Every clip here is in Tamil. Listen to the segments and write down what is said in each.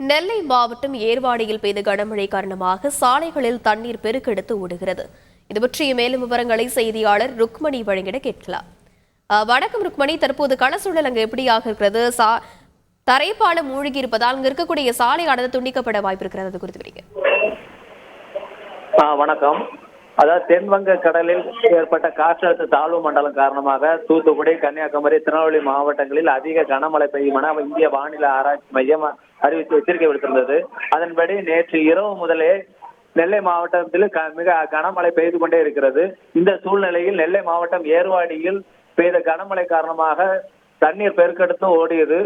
நெல்லை மாவட்டம் ஏர்வாடியில் பெய்த கனமழை காரணமாக சாலைகளில் தண்ணீர் பெருக்கெடுத்து ஓடுகிறது. இது பற்றிய மேலும் விவரங்களை செய்தியாளர் ருக்மணி வழங்கிட கேட்கலாம். வணக்கம் ருக்மணி, தற்போது கள சூழல் அங்கு எப்படியாக இருக்கிறது? தரைப்பாலம் மூழ்கி இருப்பதால் அங்கு இருக்கக்கூடிய சாலையானது துண்டிக்கப்பட வாய்ப்பு இருக்கிறது, அது குறித்து வரீங்க. வணக்கம். அதாவது தென்வங்க கடலில் ஏற்பட்ட காற்றழுத்த தாழ்வு மண்டலம் காரணமாக தூத்துக்குடி, கன்னியாகுமரி, திருநெல்வேலி மாவட்டங்களில் அதிக கனமழை பெய்யும் என இந்திய வானிலை ஆராய்ச்சி மையம் அறிவித்து எச்சரிக்கை விடுத்திருந்தது. அதன்படி நேற்று இரவு முதலே நெல்லை மாவட்டத்தில் மிக கனமழை பெய்து கொண்டே இருக்கிறது. இந்த சூழ்நிலையில் நெல்லை மாவட்டம் ஏர்வாடியில் பெய்த கனமழை காரணமாக தண்ணீர் பெருக்கெடுத்து ஓடியது.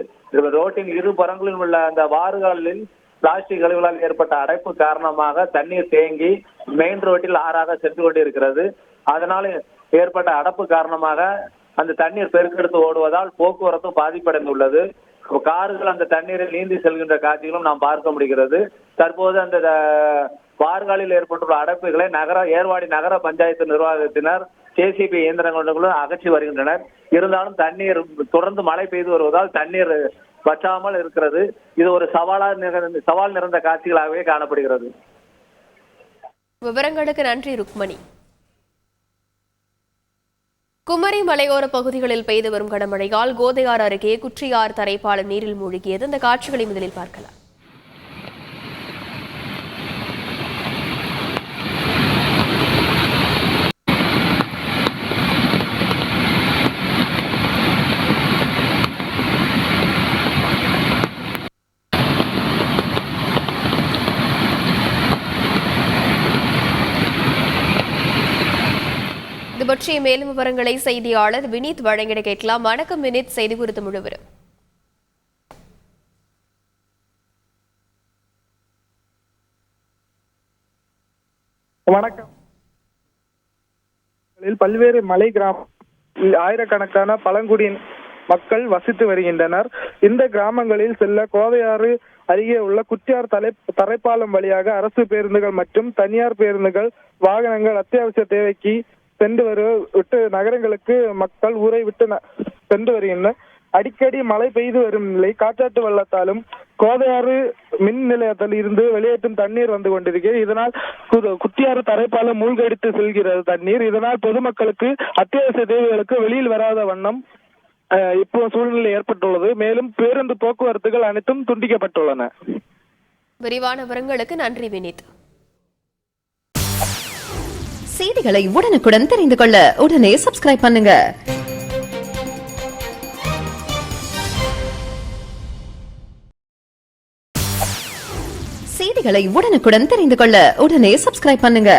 ரோட்டின் இரு புறங்களில் உள்ள அந்த வாறுகளில் பிளாஸ்டிக் கழிவுகளால் ஏற்பட்ட அடைப்பு காரணமாக தண்ணீர் தேங்கி மெயின் ரோட்டில் ஆறாக சென்று கொண்டிருக்கிறது. அதனால் ஏற்பட்ட அடைப்பு காரணமாக அந்த தண்ணீர் பெருக்கெடுத்து ஓடுவதால் போக்குவரத்து பாதிப்படைந்துள்ளது. கார்கள் அந்த தண்ணீரில் நீந்தி செல்கின்ற காட்சிகளும் நாம் பார்க்க முடிகிறது. தற்போது அந்த வார்காலில் ஏற்பட்டுள்ள அடைப்புகளை ஏர்வாடி நகர பஞ்சாயத்து நிர்வாகத்தினர் JCB இயந்திரங்களுடன் அகற்றி வருகின்றனர். இருந்தாலும் தண்ணீர் தொடர்ந்து மழை பெய்து வருவதால் தண்ணீர் வற்றாமல் இருக்கிறது. இது ஒரு சவால் நிறைந்த காட்சிகளாகவே காணப்படுகிறது. விவரங்களுக்கு நன்றி ருக்மணி. குமரி மலையோர பகுதிகளில் பெய்து வரும் கனமழையால் கோதையாறு அருகே குற்றியார் தரைப்பாலம் நீரில் மூழ்கியது. இந்த காட்சிகளை முதலில் பார்க்கலாம். இது பற்றிய மேலும் விவரங்களை செய்தியாளர் வினீத் வழங்கிட கேட்கலாம். வணக்கம் வினீத், செய்தி குறித்து முழுவதும். வணக்கம். பல்வேறு மலை கிராம ஆயிரக்கணக்கான பழங்குடியின மக்கள் வசித்து வருகின்றனர். இந்த கிராமங்களில் செல்ல கோதையாறு அருகே உள்ள குற்றியார் தரைப்பாலம் வழியாக அரசு பேருந்துகள் மற்றும் தனியார் பேருந்துகள் வாகனங்கள் அத்தியாவசிய தேவைக்கு சென்று விட்டு நகரங்களுக்கு மக்கள் ஊரை விட்டு சென்று வருகின்றனர். அடிக்கடி மழை பெய்து வரும் நிலை காற்றாற்று வெள்ளத்தாலும் கோதையாறு மின் நிலையத்தில் இருந்து வெளியேற்றும் தண்ணீர் வந்து கொண்டிருக்கிறது. இதனால் குற்றியாறு தரைப்பாலம் மூழ்கடித்து செல்கிறது தண்ணீர். இதனால் பொதுமக்களுக்கு அத்தியாவசிய தேவைகளுக்கு வெளியில் வராத வண்ணம் இப்போ சூழ்நிலை ஏற்பட்டுள்ளது. மேலும் பேருந்து போக்குவரத்துகள் அனைத்தும் துண்டிக்கப்பட்டுள்ளன. விரிவான விவரங்களுக்கு நன்றி வினீத். செய்திகளை உடனுக்குடன் தெரிந்து கொள்ள உடனே சப்ஸ்கிரைப் பண்ணுங்க. செய்திகளை உடனுக்குடன் தெரிந்து கொள்ள உடனே சப்ஸ்கிரைப் பண்ணுங்க.